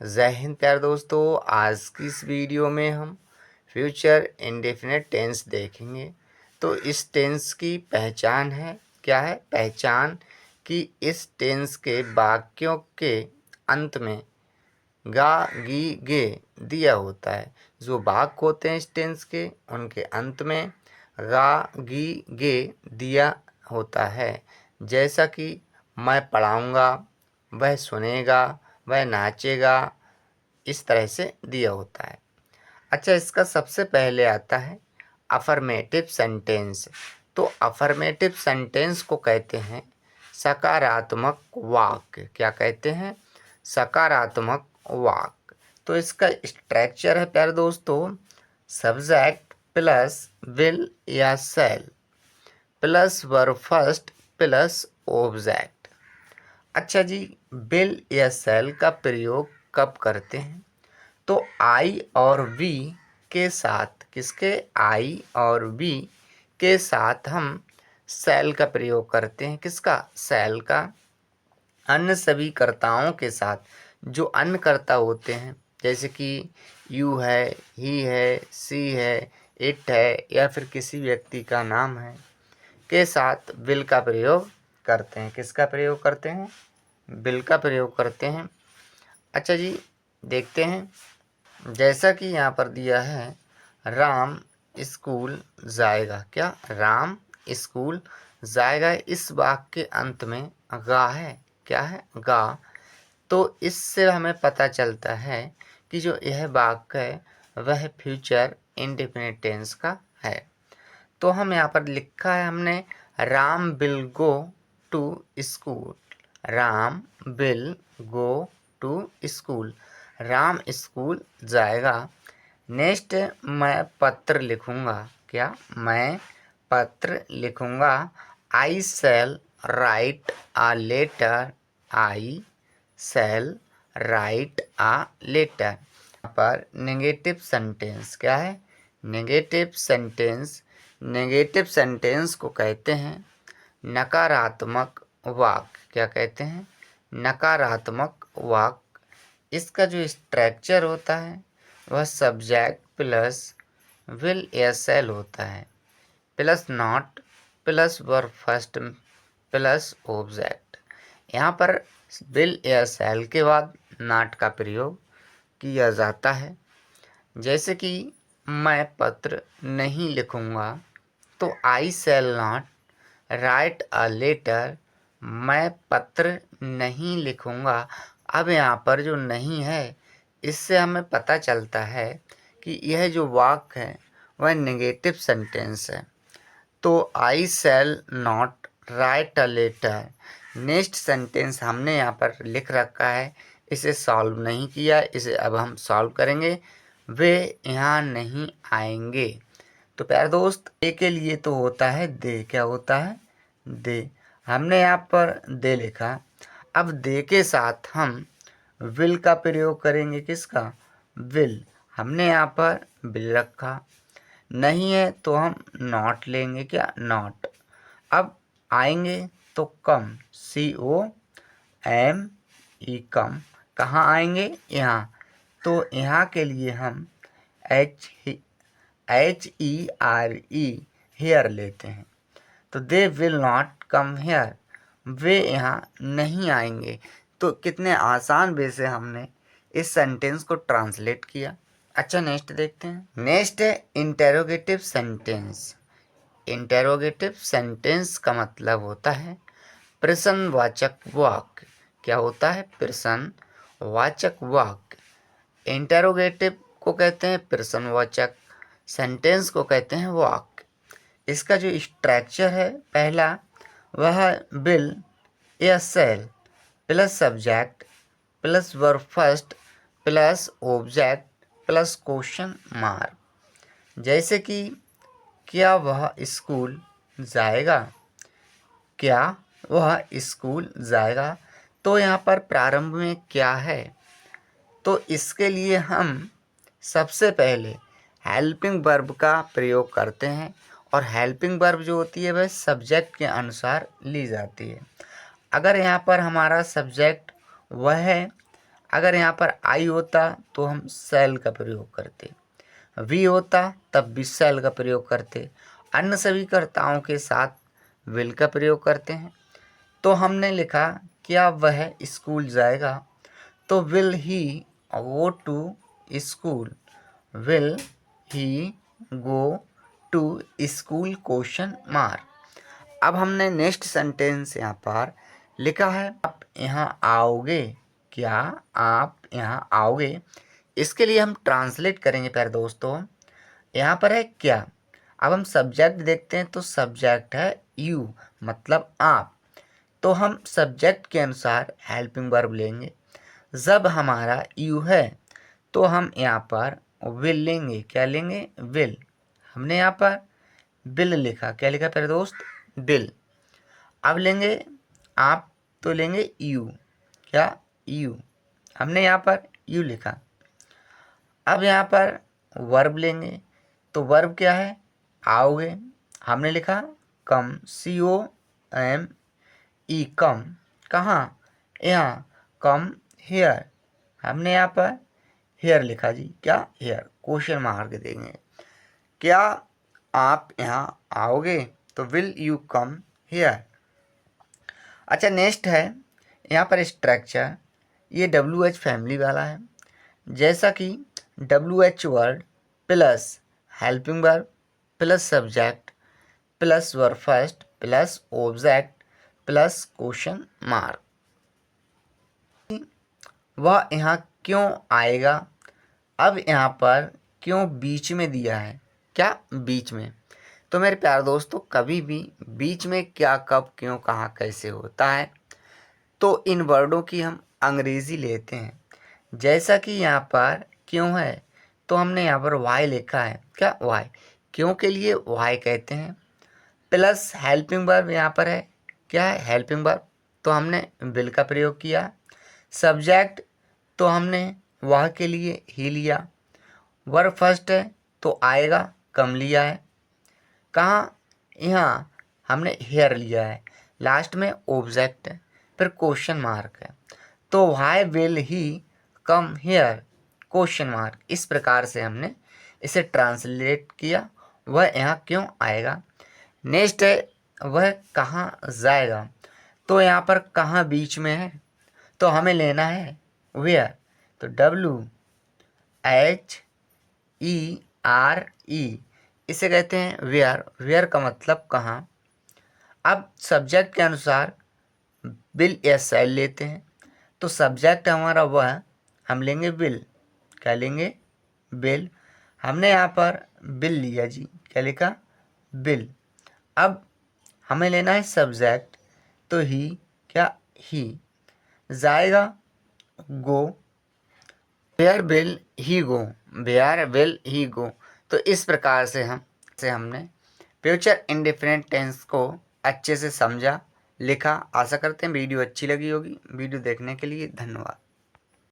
जय हिंद प्यारे दोस्तों। आज की इस वीडियो में हम फ्यूचर इंडेफिनिट टेंस देखेंगे। तो इस टेंस की पहचान है, क्या है पहचान कि इस टेंस के वाक्यों के अंत में गा गी गे दिया होता है। जो वाक्य होते हैं इस टेंस के, उनके अंत में गा गी गे दिया होता है। जैसा कि मैं पढ़ाऊँगा, वह सुनेगा, वह नाचेगा, इस तरह से दिया होता है। अच्छा, इसका सबसे पहले आता है अफर्मेटिव सेंटेंस। तो अफर्मेटिव सेंटेंस को कहते हैं सकारात्मक वाक्य। क्या कहते हैं? सकारात्मक वाक्य। तो इसका स्ट्रक्चर है प्यारे दोस्तों, सब्जेक्ट प्लस विल या शैल plus verb first plus object. अच्छा जी, विल या शैल का प्रयोग कब करते हैं? तो आई और वी के साथ, किसके? आई और वी के साथ हम शैल का प्रयोग करते हैं। किसका? शैल का। अन्य सभी कर्ताओं के साथ, जो अन्य कर्ता होते हैं जैसे कि यू है, ही है, सी है, इट है या फिर किसी व्यक्ति का नाम है, के साथ विल का प्रयोग करते हैं। किसका प्रयोग करते हैं? विल का प्रयोग करते हैं। अच्छा जी, देखते हैं। जैसा कि यहाँ पर दिया है, राम स्कूल जाएगा। क्या? राम स्कूल जाएगा। इस वाक्य के अंत में गा है। क्या है? गा। तो इससे हमें पता चलता है कि जो यह वाक्य है वह फ्यूचर इंडेफिनिट टेंस का है। तो हम यहाँ पर लिखा है हमने, Ram will go to school. Ram will go to school. Ram school जाएगा। नेक्स्ट, मैं पत्र लिखूँगा। क्या? मैं पत्र लिखूँगा। I shall write a letter. I shall write a letter. यहाँ पर नेगेटिव सेंटेंस। क्या है? Negative sentence. नेगेटिव सेंटेंस को कहते हैं नकारात्मक वाक्य। क्या कहते हैं? नकारात्मक वाक्य। इसका जो स्ट्रक्चर होता है वह सब्जेक्ट प्लस विल या शैल होता है plus not plus verb first plus object. यहाँ पर विल या शैल के बाद नॉट का प्रयोग किया जाता है। जैसे कि मैं पत्र नहीं लिखूँगा, तो I shall not write a letter. मैं पत्र नहीं लिखूँगा। अब यहाँ पर जो नहीं है, इससे हमें पता चलता है कि यह जो वाक्य है वह नेगेटिव सेंटेंस है। तो I shall not write a letter. Next sentence हमने यहाँ पर लिख रखा है, इसे सॉल्व नहीं किया, इसे अब हम सॉल्व करेंगे। वे यहाँ नहीं आएंगे। तो प्यारे दोस्त, दे के लिए तो होता है दे। क्या होता है? दे। हमने यहाँ पर दे लिखा। अब दे के साथ हम विल का प्रयोग करेंगे। किसका? विल। हमने यहाँ पर विल रखा। नहीं है तो हम नॉट लेंगे। क्या? नॉट। अब आएंगे तो कम, COME, कम। कहाँ आएंगे? यहाँ। तो यहाँ के लिए हम HERE हेयर लेते हैं। तो they will not come here. वे यहाँ नहीं आएंगे। तो कितने आसान वे से हमने इस सेंटेंस को ट्रांसलेट किया। अच्छा, नेक्स्ट देखते हैं। नेक्स्ट है इंटेरोगेटिव सेंटेंस। इंटेरोगेटिव सेंटेंस का मतलब होता है प्रश्नवाचक वाक्य। क्या होता है? प्रश्नवाचक वाक्य। इंटेरोगेटिव को कहते हैं प्रश्नवाचक, सेंटेंस को कहते हैं वाक्य। इसका जो स्ट्रक्चर है पहला, वह विल या शैल plus subject plus verb first plus object plus question mark. जैसे कि क्या वह स्कूल जाएगा? क्या वह स्कूल जाएगा? तो यहाँ पर प्रारंभ में क्या है? तो इसके लिए हम सबसे पहले हेल्पिंग वर्ब का प्रयोग करते हैं, और हेल्पिंग वर्ब जो होती है वह सब्जेक्ट के अनुसार ली जाती है। अगर यहाँ पर हमारा सब्जेक्ट वह है अगर यहाँ पर आई होता तो हम शैल का प्रयोग करते, वी होता तब भी शैल का प्रयोग करते, अन्य सभी कर्ताओं के साथ विल का प्रयोग करते हैं। तो हमने लिखा क्या वह स्कूल जाएगा, तो will he go to school, will he go to school question mark. अब हमने नेक्स्ट सेंटेंस यहाँ पर लिखा है आप यहाँ आओगे, क्या आप यहाँ आओगे। इसके लिए हम ट्रांसलेट करेंगे प्यारे दोस्तों। यहाँ पर है क्या, अब हम सब्जेक्ट देखते हैं तो सब्जेक्ट है यू मतलब आप, तो हम सब्जेक्ट के अनुसार हेल्पिंग वर्ब लेंगे। जब हमारा यू है तो हम यहाँ पर विल लेंगे, क्या लेंगे, विल। हमने यहाँ पर बिल लिखा, क्या लिखा प्यारे दोस्त, बिल। अब लेंगे आप तो लेंगे यू, क्या, यू। हमने यहाँ पर यू लिखा। अब यहाँ पर वर्ब लेंगे, तो वर्ब क्या है, आओगे। हमने लिखा कम, COME, कम। कहाँ, यहाँ, कम हेयर। हमने यहाँ पर हेयर लिखा जी, क्या, हेयर, क्वेश्चन मार्क देंगे। क्या आप यहाँ आओगे, तो विल यू कम हेयर। अच्छा नेक्स्ट है यहाँ पर स्ट्रक्चर, ये WH फैमिली वाला है। जैसा कि WH word plus helping verb plus subject plus verb first plus object plus question mark. वह यहाँ क्यों आएगा, अब यहाँ पर क्यों बीच में दिया है, क्या, बीच में। तो मेरे प्यारे दोस्तों कभी भी बीच में क्या, कब, क्यों, कहाँ, कैसे होता है, तो इन वर्डों की हम अंग्रेजी लेते हैं। जैसा कि यहाँ पर क्यों है तो हमने यहाँ पर वाई लिखा है, क्या, वाई, क्यों के लिए वाई कहते हैं। प्लस हेल्पिंग वर्ब यहाँ पर है, क्या है, हेल्पिंग वर्ब, तो हमने विल का प्रयोग किया। सब्जेक्ट तो हमने वह के लिए ही लिया। वर्ब फर्स्ट है तो आएगा, कम लिया है। कहाँ, यहाँ हमने हेयर लिया है। लास्ट में ऑब्जेक्ट है, फिर क्वेश्चन मार्क है, तो why will he come here, question mark. इस प्रकार से हमने इसे ट्रांसलेट किया, वह यहाँ क्यों आएगा। नेक्स्ट है वह कहाँ जाएगा, तो यहाँ पर कहाँ बीच में है, तो हमें लेना है वेयर, तो WHERE, इसे कहते हैं वेयर। वेयर का मतलब कहाँ। अब सब्जेक्ट के अनुसार बिल या शैल लेते हैं, तो सब्जेक्ट हमारा वह, हम लेंगे बिल, क्या लेंगे, बिल। हमने यहाँ पर बिल लिया जी, क्या लिखा, बिल। अब हमें लेना है सब्जेक्ट, तो ही, क्या, ही। जाएगा, go, where will he go, where will he go. तो इस प्रकार से हमने फ्यूचर इंडेफिनिट टेंस को अच्छे से समझा, लिखा। आशा करते हैं वीडियो अच्छी लगी होगी। वीडियो देखने के लिए धन्यवाद।